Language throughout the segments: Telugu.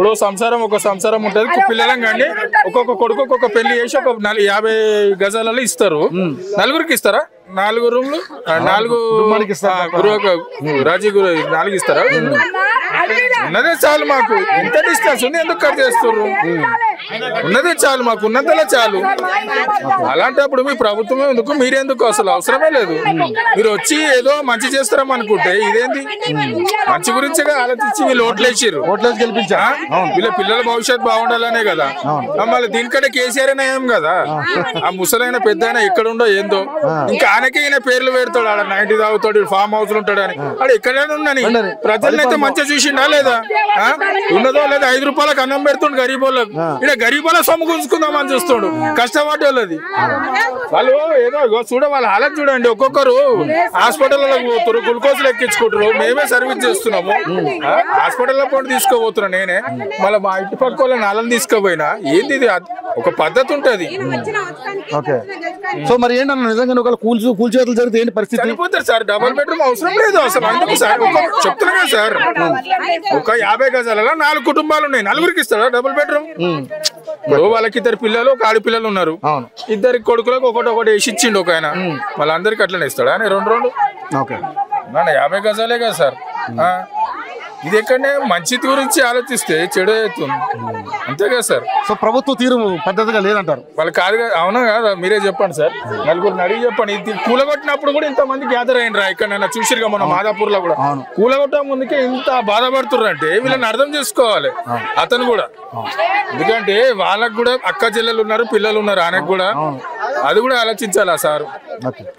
ఇప్పుడు ఒక సంసారం ఉంటది, పిల్లలం కానీ ఒక్కొక్క కొడుకు ఒక్కొక్క పెళ్లి చేసి ఒక 50 గజాలలో ఇస్తారు. నలుగురికి ఇస్తారా? 4 రూమ్లు 4 రాజీ 4 ఇస్తారా? ఉన్నదే చాలు మాకు. ఎంత డిస్టెన్స్ ఉంది, ఎందుకు కట్ చేస్తారు? ఉన్నదే చాలు మాకు, ఉన్నంతలో చాలు. అలాంటప్పుడు మీ ప్రభుత్వమే ఎందుకు, మీరెందుకు? అసలు అవసరమే లేదు. మీరు వచ్చి ఏదో మంచి చేస్తారనుకుంటే ఇదేంది? మంచి గురించిగా ఆలోచించి వీళ్ళు ఓట్లేసారు, గెలిపించా. వీళ్ళ పిల్లల భవిష్యత్తు బాగుండాలనే కదా. మళ్ళీ దీనికంటే కేసీఆర్ ఏం కదా, ఆ ముసలైన పెద్ద ఎక్కడ ఉండో ఏందో, ఇంకా ఆయనకి ఈయన పేర్లు పెడతాడు. ఆడ 90 తాగుతాడు, ఫామ్ హౌస్ ఉంటాడు అని. ఆడ ఎక్కడైనా ఉండని ప్రజలనైతే మంచిగా చూసిండా లేదా? ఉన్నదో లేదా 5 రూపాయలకు అన్నం పెడుతుండు గరీబోళ్ళకు. ఇక్కడ గరీబోళ్ళ సొమ్ము గుంజుకుందామని చూస్తుండు కష్టపడ్డ వాళ్ళది. వాళ్ళు ఏదో చూడ వాళ్ళ హాలత్ చూడండి. ఒక్కొక్కరు హాస్పిటల్లోకి పోతారు, గ్లూకోజ్లు ఎక్కించుకుంటారు. మేమే సర్వీస్ చేస్తున్నాము. హాస్పిటల్లో పోటీ తీసుకోబోతున్నా నేనే. మళ్ళీ మా ఇంటి పక్క వాళ్ళ నాలని తీసుకోపోయినా ఏంది? ఇది ఒక పద్ధతి ఉంటది. సో మరి ఏంటన్నా నిజంగా ఒకవేళ కూల్చేతులు జరిగితే ఏంటి పరిస్థితి? చనిపోతారు సార్. డబుల్ బెడ్రూమ్ అవసరం లేదు అసలు. అందుకు సార్ చెప్తున్నా కదా సార్, ఒక 50 గజాలలో 4 కుటుంబాలు ఉన్నాయి. నలుగురికి ఇస్తారా డబుల్ బెడ్రూమ్? ఇప్పుడు వాళ్ళకి 2 పిల్లలు, ఒక ఆడపిల్లలు ఉన్నారు. 2 కొడుకులకు ఒకటి వేసి ఇచ్చిండు ఒక ఆయన. వాళ్ళందరికి అట్లనే ఇస్తాడా అని 2 50 గజాలే కదా సార్. ఇది ఎక్కడనే మంచి గురించి ఆలోచిస్తే చెడు అవుతుంది, అంతే కదా సార్. సో ప్రభుత్వ తీరు పద్ధతిగా లేదంటారు వాళ్ళు కాదు. అవునా కదా, మీరే చెప్పండి సార్. నలుగురిని అడిగి చెప్పండి. ఇది కూలగొట్టినప్పుడు కూడా ఇంతమంది గ్యాదర్ అయినరా? ఇక్కడ చూసిరుగా మన మాదాపూర్ లో కూడా కూలగొట్ట ముందుకే ఇంత బాధపడుతున్నారు అంటే వీళ్ళని అర్థం చేసుకోవాలి అతను కూడా. ఎందుకంటే వాళ్ళకు కూడా అక్క చెల్లెలు ఉన్నారు, పిల్లలు ఉన్నారు. ఆయనకు కూడా అది కూడా ఆలోచించాలి సార్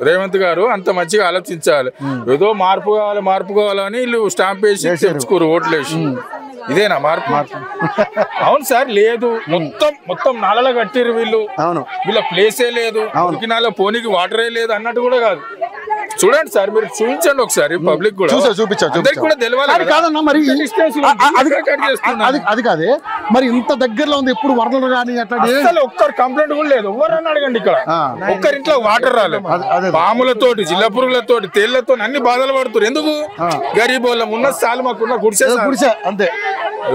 రేవంత్ గారు. అంత మంచిగా ఆలోచించాలి. ఏదో మార్పు కావాలని వీళ్ళు స్టాంప్ వేసి తెచ్చుకోరు, ఓట్లేసి. ఇదేనా మార్పు? అవును సార్. లేదు, మొత్తం నాలలో కట్టిరు వీళ్ళు. వీళ్ళ ప్లేసే లేదు, ఉరికినాలో పోనీకి వాటరే లేదు అన్నట్టు కూడా కాదు. చూడండి సార్, మీరు చూపించండి ఒకసారి పబ్లిక్ కూడా తెలియాలి. అది కాదే మరి ఇంత దగ్గరలో ఉంది, ఎప్పుడు వరదలు కానీ అట్లా ఒక్కరు కంప్లైంట్ కూడా లేదు. ఎవరన్నా అడగండి, ఇక్కడ ఒక్కరింట్లో వాటర్ రాలేదు. పాములతోటి, జిల్లా పురుగులతోటి, తేళ్లతో అన్ని బాధలు పడుతున్నారు. ఎందుకు? గరీబ్ వాళ్ళం ఉన్న సార్లు మాకున్న గుడిసే అంతే.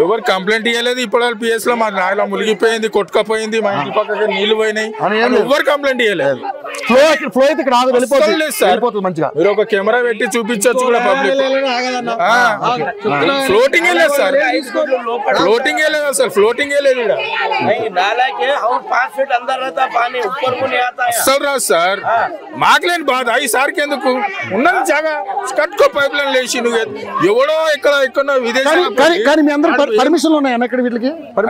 ఎవరు కంప్లైంట్ ఇవ్వలేదు. ఇప్పుడు వాళ్ళు పిఎస్ లో మా నాయన మునిగిపోయింది, కొట్టుకపోయింది, మా ఇంటి పక్కన నీళ్లు పోయినాయి, ఎవరు కంప్లైంట్ ఇవ్వలేదు. మీరు ఒక కెమెరా పెట్టి చూపించవచ్చు కూడా పబ్లిక్. ఫ్లోటింగ్ లేదు సార్, ఫ్లోటింగ్ లేదు అసలు, ఫ్లోటింగ్ లేదు. అసలు రాదు సార్, మాకులేని బాధ ఈ సార్కి ఎందుకు? ఉన్నది జాగా కట్టుకో, పైప్ లైన్ లేచి. నువ్వు ఎవడో ఎక్కడో విదేశాలు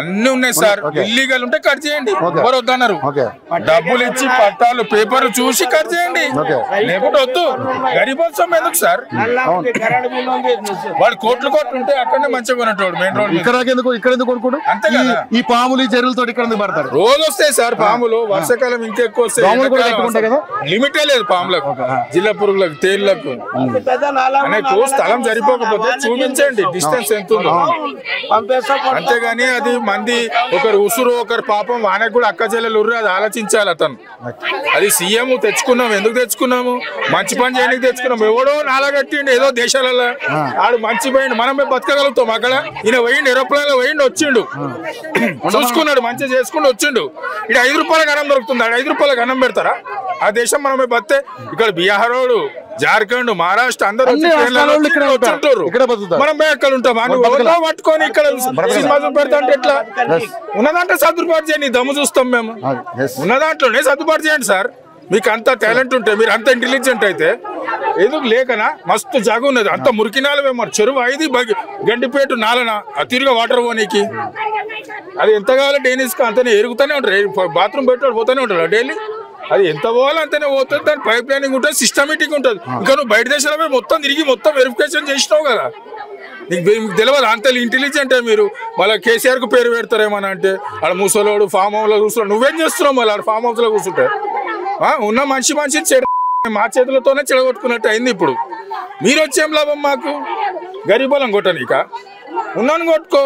అన్ని ఉన్నాయి సార్. ఇల్లీగల్ ఉంటే కట్ చేయండి, ఎవరు వద్దన్నారు. డబ్బులు ఇచ్చి పట్టాలు పేపర్లు చూసి కట్ చేయండి, లేకపోతే వద్దు. గరీబ్ సొమ్ము ఎందుకు సార్? వాడు కోట్లు ఉంటే అక్కడనే మంచిగా కొనేటోడు మెయిన్ రోడ్. ఇక్కడ ఎందుకు కొనుక్కోడు? అంతే కదా. ఈ పాములు ఈ చెరువులతో ఇక్కడ పడతారు. రోజు వస్తాయి సార్ పాములు. వర్షాకాలం ఇంకెక్కువ వస్తాయి. లిమిటే లేదు పాములకు, జిల్లా పురుగులకు, తేళ్లకు. స్థలం సరిపోకపోతే చూపించండి డిస్టెన్స్ ఎంత ఉందో. అంతేగాని అది మంది ఒకరు ఉసురు ఒకరు పాపం వానకు కూడా అక్క చెల్లెలు ఉర్రు, అది ఆలోచించాలి అతను. అది సీఎం తెచ్చుకున్నాం, ఎందుకు తెచ్చుకున్నాము? మంచి పని చేయడానికి తెచ్చుకున్నాం. ఎవడో నాలా కట్టిండు ఏదో దేశాలలో, ఆడు మంచి పోయిండు, మనమే బతకగలుగుతాం. అక్కడ ఈయన పోయిండు, ఏరోప్లేన్ లో పోయిండు, వచ్చిండు, చూసుకున్నాడు, మంచిగా చేసుకుంటూ వచ్చిండు. ఇక్కడ 5 రూపాయలకు అన్నం దొరుకుతుంది, 5 రూపాయలకు అన్నం పెడతారా? ఆ దేశం మనమే బతే. ఇక్కడ బీహార్, జార్ఖండ్, మహారాష్ట్ర అందరూ మనం ఎక్కడ ఉంటాం? పట్టుకొని ఇక్కడ పెడతా అంటే ఎట్లా? ఉన్నదాంట్లో సర్దుబాటు చేయండి, దమ్ము చూస్తాం మేము. ఉన్న దాంట్లోనే సర్దుబాటు చేయండి సార్. మీకు అంత టాలెంట్ ఉంటే, మీరు అంత ఇంటెలిజెంట్ అయితే ఎందుకు లేకనా? మస్తు జాగా ఉన్నది, అంత మురికినాలమే. మరి చెరువు 5 గండిపేట నాలన తిరిగా వాటర్ పోనీకి. అది ఎంత కావాలో డైనీస్కి అంతనే ఎరుగుతూనే ఉంటారు. బాత్రూమ్ పెట్టాడు పోతూనే ఉంటాడు డైలీ. అది ఎంత పోవాలో అంతనే పోతుంది. దాని పైప్ లైనింగ్ ఉంటుంది, సిస్టమేటిక్ ఉంటుంది. ఇంకా నువ్వు బయట దేశాలపై మొత్తం తిరిగి మొత్తం వెరిఫికేషన్ చేసినావు కదా, నీకు తెలియదు. అంత ఇంటెలిజెంటే మీరు. మళ్ళీ కేసీఆర్ కు పేరు పెడతారేమని అంటే ఆడ ముసలోడు ఫామ్ హౌస్ లో కూర్చున్నాడు. నువ్వేం చేస్తున్నావు మళ్ళీ ఆడ ఫామ్ హౌస్ లో కూర్చుంటే? ఉన్న మనిషిని మా చేతులతోనే చెడగొట్టుకున్నట్టు అయింది. ఇప్పుడు మీరు వచ్చేం లాభం మాకు? గరీబోళం కొట్టనీక ఉన్నాను కొట్టుకో.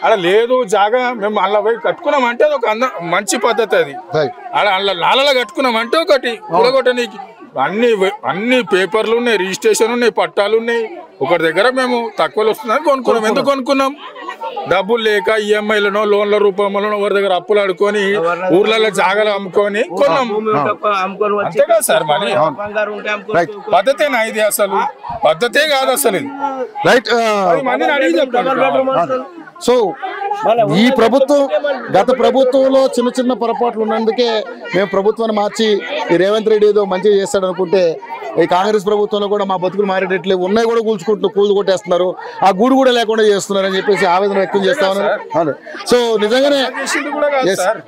అలా లేదు జాగా, మేము అలా పోయి కట్టుకున్నామంటే అది ఒక మంచి పద్ధతి. అది అలా నాలలో కట్టుకున్నామంటే ఒకటి కూడగొట్టనీకి అన్ని పేపర్లు ఉన్నాయి, రిజిస్ట్రేషన్ ఉన్నాయి, పట్టాలు ఉన్నాయి. ఒకటి దగ్గర మేము తక్కువలో వస్తుందని కొనుక్కున్నాం. ఎందుకు కొనుక్కున్నాం? డబ్బులు లేక ఈఎంఐలను లోన్ల రూపంలో ఎవరి దగ్గర అప్పులు ఆడుకొని ఊర్లలో జాగాలు అమ్ముకొని కొన్నాం. అంతే కదా సార్, మరి పద్ధతేనా ఇది? అసలు పద్ధతే కాదు అసలు ఇది. రైట్. మందిని అడిగి చెప్తాను. సో ఈ ప్రభుత్వం గత ప్రభుత్వంలో చిన్న చిన్న పొరపాట్లు ఉన్నందుకే మేము ప్రభుత్వాన్ని మార్చి ఈ రేవంత్ రెడ్డి ఏదో మంచిగా చేస్తాడు అనుకుంటే ఈ కాంగ్రెస్ ప్రభుత్వంలో కూడా మా బతుకులు మారేటట్లే ఉన్నాయి, కూడా కూల్చుకుంటూ కొట్టేస్తున్నారు, ఆ గూడు కూడా లేకుండా చేస్తున్నారు అని చెప్పేసి ఆవేదన వ్యక్తం చేస్తా ఉన్నారు. సో నిజంగానే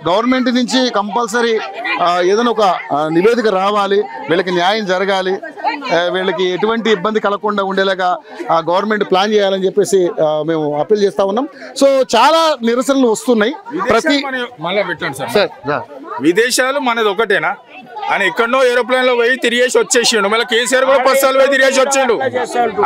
గవర్నమెంట్ నుంచి కంపల్సరీ ఏదైనా ఒక నివేదిక రావాలి, వీళ్ళకి న్యాయం జరగాలి, వీళ్ళకి ఎటువంటి ఇబ్బంది కలగకుండా ఉండేలాగా గవర్నమెంట్ ప్లాన్ చేయాలని చెప్పేసి మేము అప్పీల్ చేస్తా ఉన్నాం. సో చాలా నిరసనలు వస్తున్నాయి. ప్రతి మళ్ళీ పెట్టండి సార్, విదేశాలు మనది ఒకటేనా? ఆయన ఎక్కడో ఏరోప్లేన్ లో పోయి తిరిగేసి వచ్చేసిండు. మళ్ళీ కేసీఆర్ కూడా 10 సార్లు పోయి తిరిగేసి వచ్చిండు.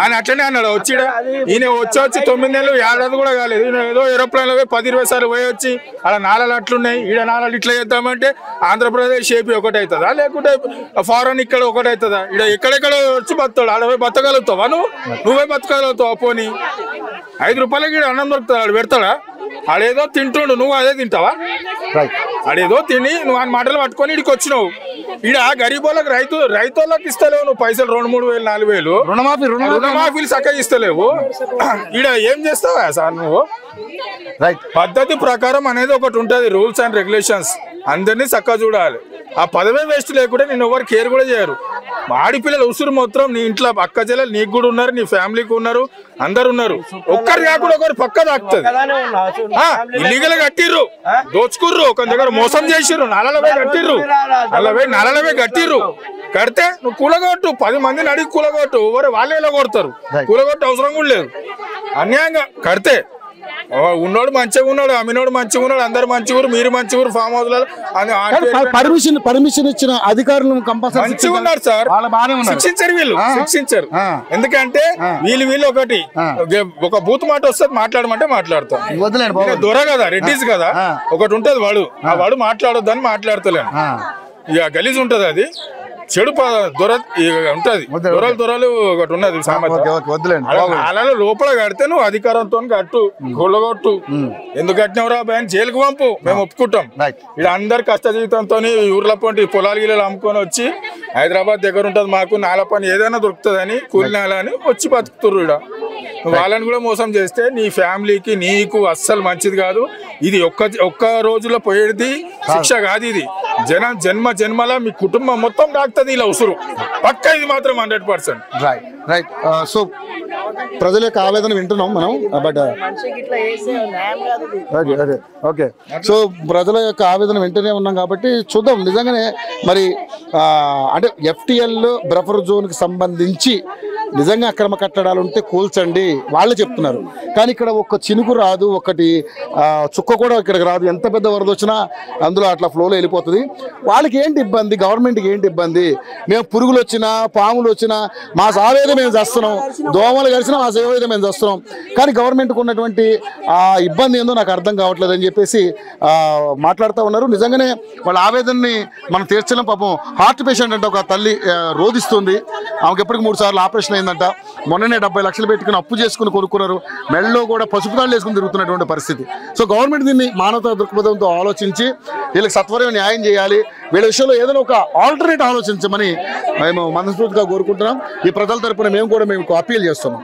ఆయన అట్లనే అన్నాడు వచ్చిడా? ఈయన వచ్చి 9 నెలలు ఏడాది కూడా కాలేదు. ఈయన ఏదో ఏరోప్లేన్ లో పోయి 10-20 సార్లు పోయి వచ్చి అలా నాళాలు అట్లున్నాయి, ఈడ నాళాలు ఇట్లా చేద్దామంటే ఆంధ్రప్రదేశ్ ఏపీ ఒకటి అవుతుందా? లేకుంటే ఫారెన్ ఇక్కడ ఒకటి అవుతుందా? ఇక్కడ ఎక్కడెక్కడ వచ్చి బతాడు, ఆడ పోయి బతకగలుగుతావా? నువ్వే బతకగలుగుతావా? పోనీ 5 రూపాయలకి ఈడ అన్నం దొరుకుతాడు, ఆడు పెడతాడా? ఆడేదో తింటుండు, నువ్వు అదే తింటావా? ఆడేదో తిని నువ్వు ఆయన మాటలు పట్టుకొని ఇడికి వచ్చినావు. ఈడ గరీబోళ్ళకి రైతులకు ఇస్తలేవు నువ్వు పైసలు 2-3 వేలు 4 వేలు రుణమాఫీలు చక్కగా ఇస్తలేవు. ఈడ ఏం చేస్తావా సార్ నువ్వు? పద్ధతి ప్రకారం అనేది ఒకటి ఉంటుంది, రూల్స్ అండ్ రెగ్యులేషన్స్, అందరినీ చక్కగా చూడాలి. ఆ పదవే వేస్ట్ లేకుండా నేను ఎవరు కేర్ కూడా చేయరు. ఆడిపిల్లలు ఉసురు మొత్తం నీ ఇంట్లో అక్క చెల్లెలు నీకు కూడా ఉన్నారు, నీ ఫ్యామిలీకి ఉన్నారు, అందరు ఉన్నారు. ఒక్కరు కాకుండా ఒకరు పక్క తాకుతుంది. ఇల్లీగల్ కట్టిర్రు, దోచుకుర్రు, ఒక దగ్గర మోసం చేసిర్రు, నలలవే కట్టిర్రు. కడితే నువ్వు కూలగొట్టు, 10 మందిని అడిగి కూలగొట్టు, ఎవరు వాళ్ళే ఇలా కొడతారు. కూలగొట్టు అవసరం కూడా లేదు. అన్యాయంగా కడితే ఉన్నోడు మంచిగా ఉన్నాడు, అమ్మినోడు మంచిగా ఉన్నాడు, అందరు మంచిగా, మీరు మంచిగా, ఫామ్ హౌస్ పర్మిషన్ ఇచ్చిన అధికారులు మంచిగా ఉన్నారు సార్. శిక్షించారు వీళ్ళు, శిక్షించారు. ఎందుకంటే వీళ్ళు ఒకటి ఒక బూత్ మాట వస్తుంది, మాట్లాడమంటే మాట్లాడతాం. దొర కదా, రెడ్డిస్ కదా, ఒకటి ఉంటది వాడు, ఆ వాడు మాట్లాడొద్దని మాట్లాడతలేను. ఇక గలీజ్ ఉంటది, అది చెడు దొర ఉంటది. దొరలు ఒకటి ఉన్నది అలా లోపల కడితే నువ్వు అధికారంతో కట్టు, కొల్లగొట్టు. ఎందుకు కట్టినవరా భయ జైలుకు పంపు, మేము ఒప్పుకుంటాం. ఇక్కడ అందరు కష్ట జీవితంతో ఊర్ల పంటి పొలాలు గిల్లలు అమ్ముకొని వచ్చి హైదరాబాద్ దగ్గర ఉంటది, మాకు నాల పని ఏదైనా దొరుకుతుందని కూలి నాల అని వచ్చి బతుకుతుర్రు. ఇక్కడ వాళ్ళని కూడా మోసం చేస్తే నీ ఫ్యామిలీకి నీకు అస్సలు మంచిది కాదు. ఇది ఒక్క రోజులో పోయేది శిక్ష కాదు, ఇది జన్మల మీ కుటుంబం మొత్తం దాక్తుంది ఇలా ఉసురు పక్క. ఇది మాత్రం 100%. రైట్. సో ప్రజల యొక్క ఆవేదన వింటున్నాం మనం, బట్ ఓకే. సో ప్రజల యొక్క ఆవేదన వింటూనే ఉన్నాం కాబట్టి చూద్దాం. నిజంగానే మరి అంటే FTL బఫర్ జోన్కి సంబంధించి నిజంగా అక్రమ కట్టడాలు ఉంటే కూల్చండి వాళ్ళు చెప్తున్నారు, కానీ ఇక్కడ ఒక్క చినుకు రాదు, ఒకటి చుక్క కూడా ఇక్కడికి రాదు. ఎంత పెద్ద వరద వచ్చినా అందులో అట్లా ఫ్లోలో వెళ్ళిపోతుంది. వాళ్ళకి ఏంటి ఇబ్బంది, గవర్నమెంట్కి ఏంటి ఇబ్బంది? మేము పురుగులు వచ్చినా పాములు వచ్చినా మా సావేద మేము చేస్తున్నాం, దోమలు కలిసినా మా సేవేద మేము చేస్తున్నాం, కానీ గవర్నమెంట్కి ఉన్నటువంటి ఇబ్బంది ఏందో నాకు అర్థం కావట్లేదు అని చెప్పేసి మాట్లాడుతూ ఉన్నారు. నిజంగానే వాళ్ళ ఆవేదనని మనం తీర్చలేం. పాపం హార్ట్ పేషెంట్ అంటే ఒక తల్లి రోధిస్తుంది, ఆమెకి ఎప్పటికి 3 సార్లు ఆపరేషన్ అయిందంట. మొన్ననే 70 లక్షలు పెట్టుకుని అప్పు చేసుకుని కొనుక్కున్నారు, మెడలో కూడా పసుపు తాళ్ళు వేసుకుని తిరుగుతున్నటువంటి పరిస్థితి. సో గవర్నమెంట్ దీన్ని మానవతా దృక్పథంతో ఆలోచించి వీళ్ళకి సత్వరం న్యాయం చేయాలి, వీళ్ళ విషయంలో ఏదైనా ఒక ఆల్టర్నేట్ ఆలోచించమని మేము మనస్ఫూర్తిగా కోరుకుంటున్నాం. ఈ ప్రజల తరపున మేము అప్పీల్ చేస్తున్నాం.